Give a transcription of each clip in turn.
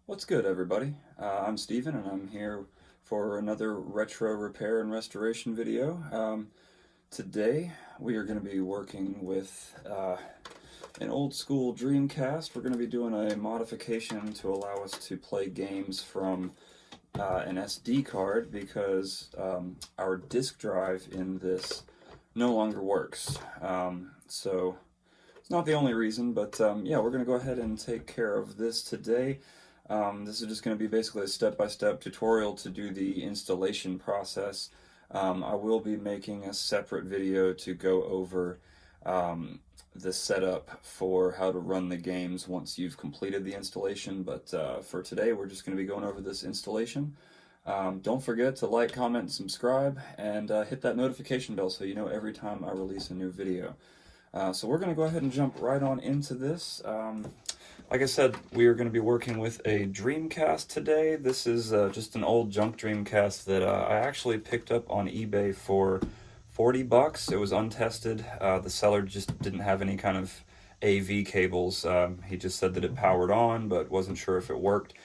What's good, everybody? I'm Steven, and I'm here for another retro repair and restoration video. Today, we are going to be working with an old school Dreamcast. We're going to be doing a modification to allow us to play games from an SD card because our disk drive in this no longer works. So it's not the only reason, but yeah, we're going to go ahead and take care of this today. This is just going to be basically a step-by-step tutorial to do the installation process. I will be making a separate video to go over the setup for how to run the games once you've completed the installation, but for today we're just going to be going over this installation. Don't forget to like, comment, and subscribe, and hit that notification bell so you know every time I release a new video. So we're going to go ahead and jump right on into this. Like I said, we are going to be working with a Dreamcast today. This is just an old junk Dreamcast that I actually picked up on eBay for $40. It was untested. The seller just didn't have any kind of AV cables. He just said that it powered on, but wasn't sure if it worked.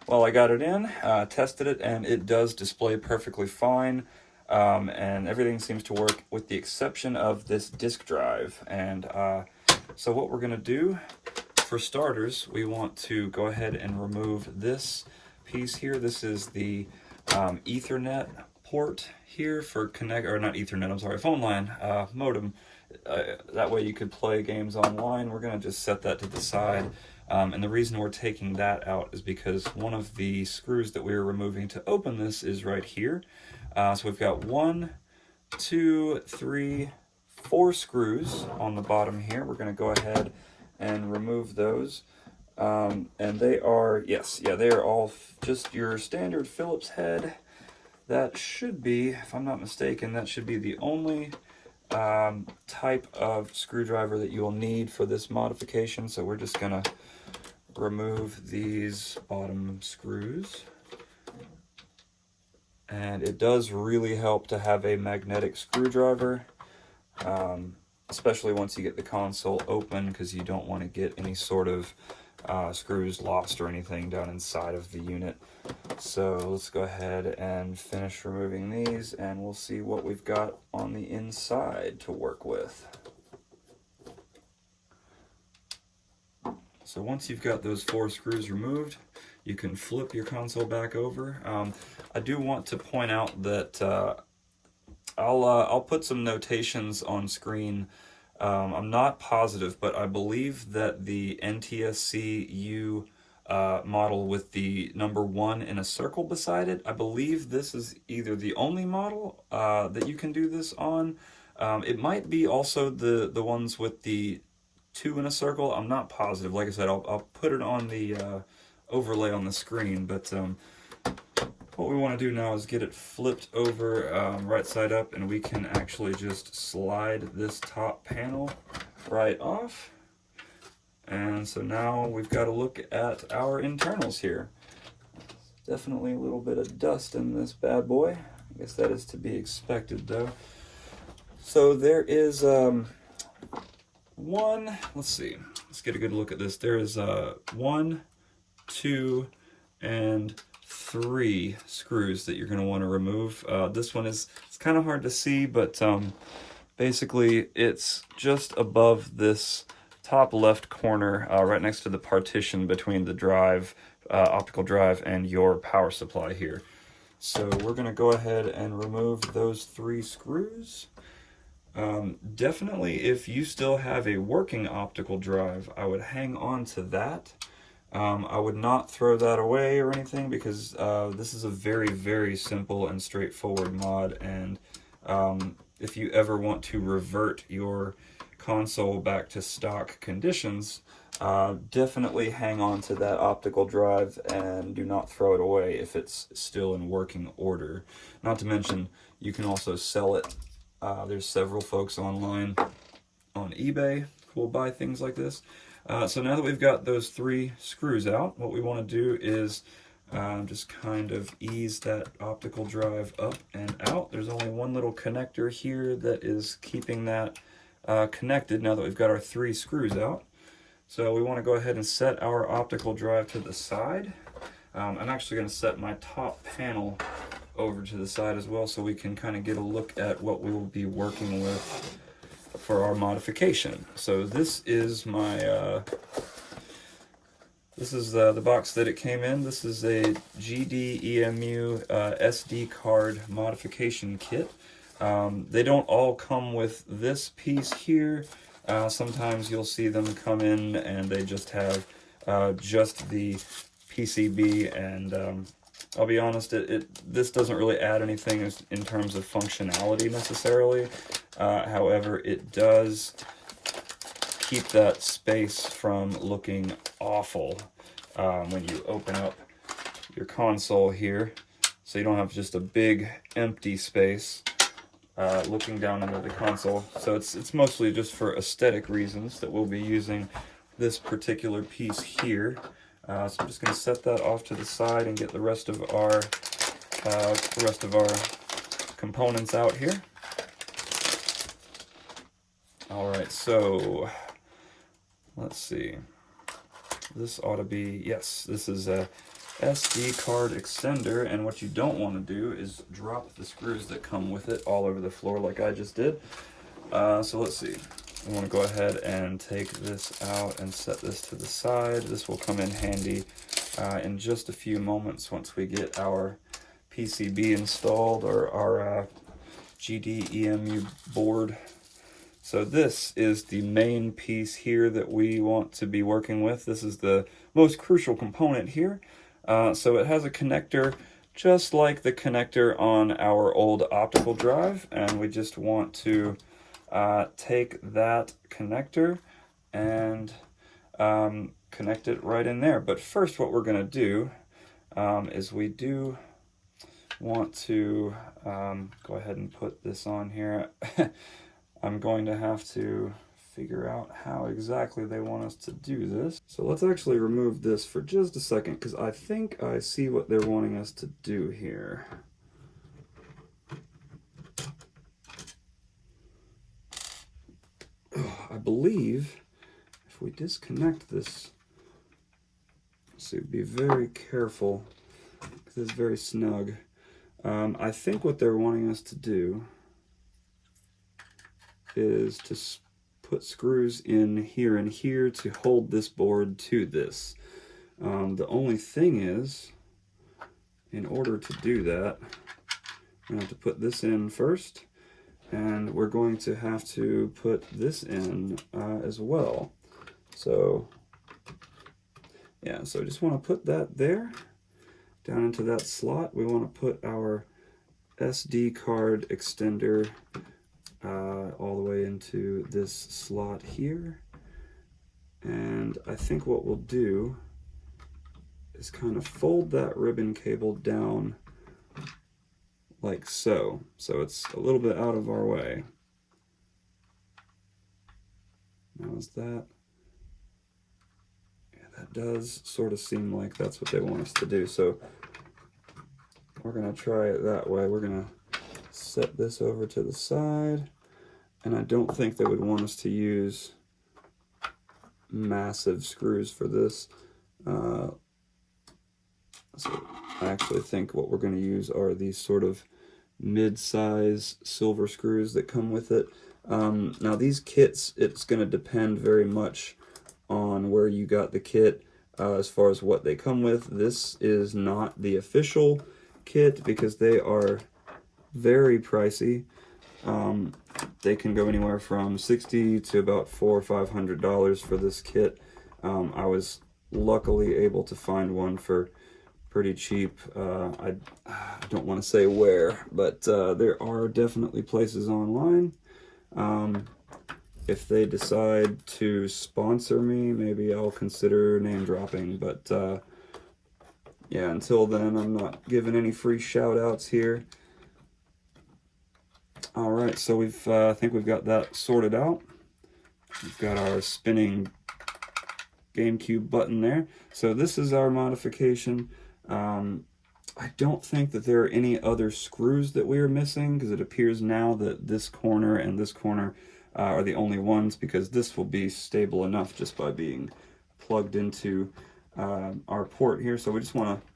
Well, I got it in, tested it, and it does display perfectly fine. And everything seems to work with the exception of this disk drive. And so what we're going to do, for starters, we want to go ahead and remove this piece here. This is the Ethernet port here for not Ethernet, I'm sorry, phone line modem. That way you could play games online. We're going to just set that to the side. And the reason we're taking that out is because one of the screws that we are removing to open this is right here. So we've got 1, 2, 3, 4 screws on the bottom here. We're going to go ahead and remove those. And they are, they are all just your standard Phillips head. That should be, if I'm not mistaken, that should be the only type of screwdriver that you will need for this modification. So we're just going to remove these bottom screws. And it does really help to have a magnetic screwdriver, especially once you get the console open, because you don't want to get any sort of screws lost or anything down inside of the unit. So let's go ahead and finish removing these, and we'll see what we've got on the inside to work with. So once you've got those 4 screws removed, you can flip your console back over. I do want to point out that I'll put some notations on screen. I'm not positive, but I believe that the NTSC-U model with the number 1 in a circle beside it, I believe this is either the only model that you can do this on. It might be also the ones with the 2 in a circle. I'm not positive. Like I said, I'll put it on the overlay on the screen, but what we want to do now is get it flipped over right side up, and we can actually just slide this top panel right off. And so now we've got to look at our internals here. Definitely a little bit of dust in this bad boy. I guess that is to be expected, though. So there is one, let's see, let's get a good look at this. There is 1, 2, and 3 screws that you're going to want to remove. This one it's kind of hard to see, but basically it's just above this top left corner, right next to the partition between the drive, optical drive, and your power supply here. So we're going to go ahead and remove those 3 screws. Definitely, if you still have a working optical drive, I would hang on to that. I would not throw that away or anything, because this is a very, very simple and straightforward mod, and if you ever want to revert your console back to stock conditions, definitely hang on to that optical drive and do not throw it away if it's still in working order. Not to mention, you can also sell it. There's several folks online on eBay who will buy things like this. So now that we've got those 3 screws out, what we want to do is just kind of ease that optical drive up and out. There's only one little connector here that is keeping that connected now that we've got our 3 screws out. So we want to go ahead and set our optical drive to the side. I'm actually going to set my top panel over to the side as well so we can kind of get a look at what we will be working with for our modification. So this is my this is the box that it came in. This is a GDEMU SD card modification kit. They don't all come with this piece here. Sometimes you'll see them come in and they just have just the PCB, and I'll be honest, this doesn't really add anything in terms of functionality necessarily. However, it does keep that space from looking awful when you open up your console here, so you don't have just a big empty space looking down into the console. So it's mostly just for aesthetic reasons that we'll be using this particular piece here. So I'm just going to set that off to the side and get the rest of our components out here. All right, so let's see. This ought to be, yes, this is a SD card extender, and what you don't want to do is drop the screws that come with it all over the floor like I just did. So let's see. I want to go ahead and take this out and set this to the side. This will come in handy in just a few moments once we get our PCB installed, or our GDEMU board. So this is the main piece here that we want to be working with. This is the most crucial component here. So it has a connector just like the connector on our old optical drive, and we just want to take that connector and connect it right in there. But first what we're going to do is we do want to go ahead and put this on here. I'm going to have to figure out how exactly they want us to do this. So let's actually remove this for just a second, because I think I see what they're wanting us to do here. I believe if we disconnect this, so be very careful because it's very snug. I think what they're wanting us to do is to put screws in here and here to hold this board to this. The only thing is, in order to do that, we're going to have to put this in first, and we're going to have to put this in as well. So yeah, so just want to put that there, down into that slot. We want to put our SD card extender all the way into this slot here. And I think what we'll do is kind of fold that ribbon cable down like so. So it's a little bit out of our way. Now is that? Yeah, that does sort of seem like that's what they want us to do. So we're going to try it that way. We're going to set this over to the side. And I don't think they would want us to use massive screws for this. So I actually think what we're going to use are these sort of mid-size silver screws that come with it. Now these kits, it's going to depend very much on where you got the kit as far as what they come with. This is not the official kit because they are very pricey. They can go anywhere from $60 to about $400 or $500 for this kit. I was luckily able to find one for pretty cheap. I don't want to say where, but there are definitely places online. If they decide to sponsor me, maybe I'll consider name dropping, but yeah, until then I'm not giving any free shout outs here. Alright, so I think we've got that sorted out. We've got our spinning GameCube button there. So this is our modification. I don't think that there are any other screws that we are missing, because it appears now that this corner and this corner are the only ones, because this will be stable enough just by being plugged into our port here. So we just want to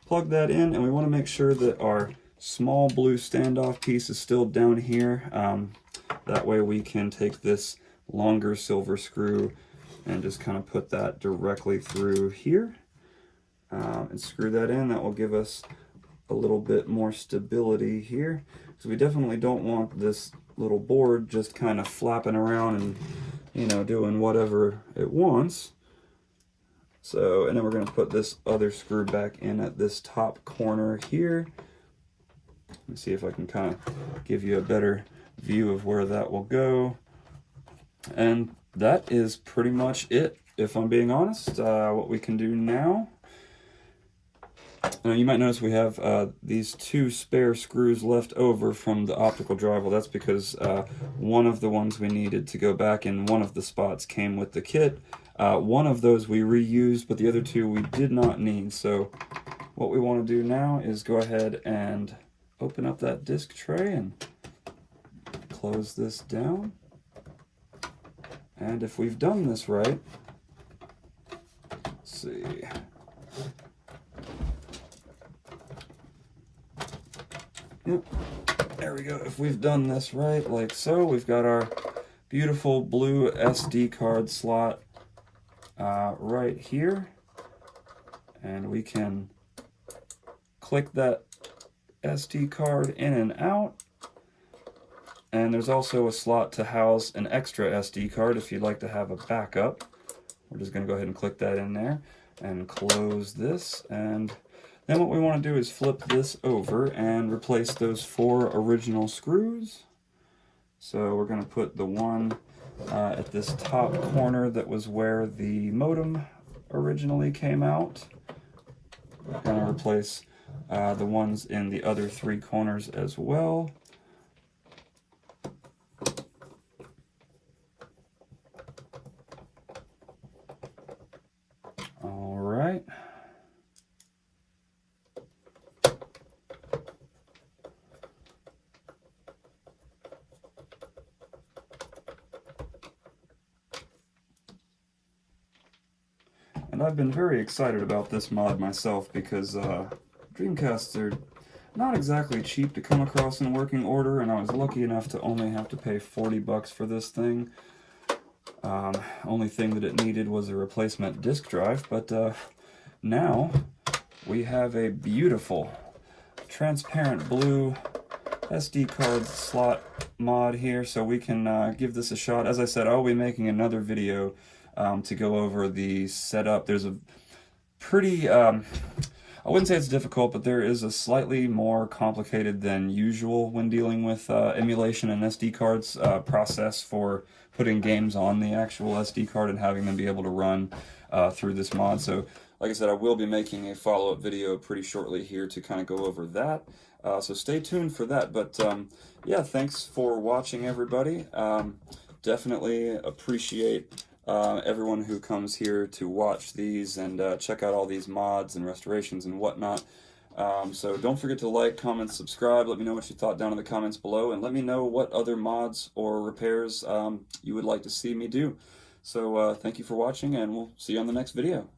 plug that in, and we want to make sure that our small blue standoff piece is still down here. That way we can take this longer silver screw and just kind of put that directly through here and screw that in. That will give us a little bit more stability here, because we definitely don't want this little board just kind of flapping around and, you know, doing whatever it wants. So, and then we're going to put this other screw back in at this top corner here. Let me see if I can kind of give you a better view of where that will go. And that is pretty much it, if I'm being honest. What we can do now, you might notice we have these two spare screws left over from the optical drive. Well, that's because one of the ones we needed to go back in one of the spots came with the kit. One of those we reused, but the other two we did not need. So what we want to do now is go ahead and open up that disc tray and close this down. And if we've done this right, let's see. Yep, there we go. If we've done this right, like so, we've got our beautiful blue SD card slot right here. And we can click that SD card in and out. And there's also a slot to house an extra SD card if you'd like to have a backup. We're just going to go ahead and click that in there and close this. And then what we want to do is flip this over and replace those 4 original screws. So we're going to put the one at this top corner that was where the modem originally came out. We're going to replace the ones in the other 3 corners as well. All right. And I've been very excited about this mod myself because Dreamcasts are not exactly cheap to come across in working order, and I was lucky enough to only have to pay 40 bucks for this thing. Only thing that it needed was a replacement disk drive, but now we have a beautiful transparent blue SD card slot mod here, so we can give this a shot. As I said, I'll be making another video to go over the setup. There's a pretty, I wouldn't say it's difficult, but there is a slightly more complicated than usual when dealing with emulation and SD cards process for putting games on the actual SD card and having them be able to run through this mod. So like I said, I will be making a follow-up video pretty shortly here to kind of go over that. So stay tuned for that. But yeah, thanks for watching, everybody. Definitely appreciate everyone who comes here to watch these and check out all these mods and restorations and whatnot. So don't forget to like, comment, subscribe. Let me know what you thought down in the comments below, and let me know what other mods or repairs you would like to see me do. So thank you for watching, and we'll see you on the next video.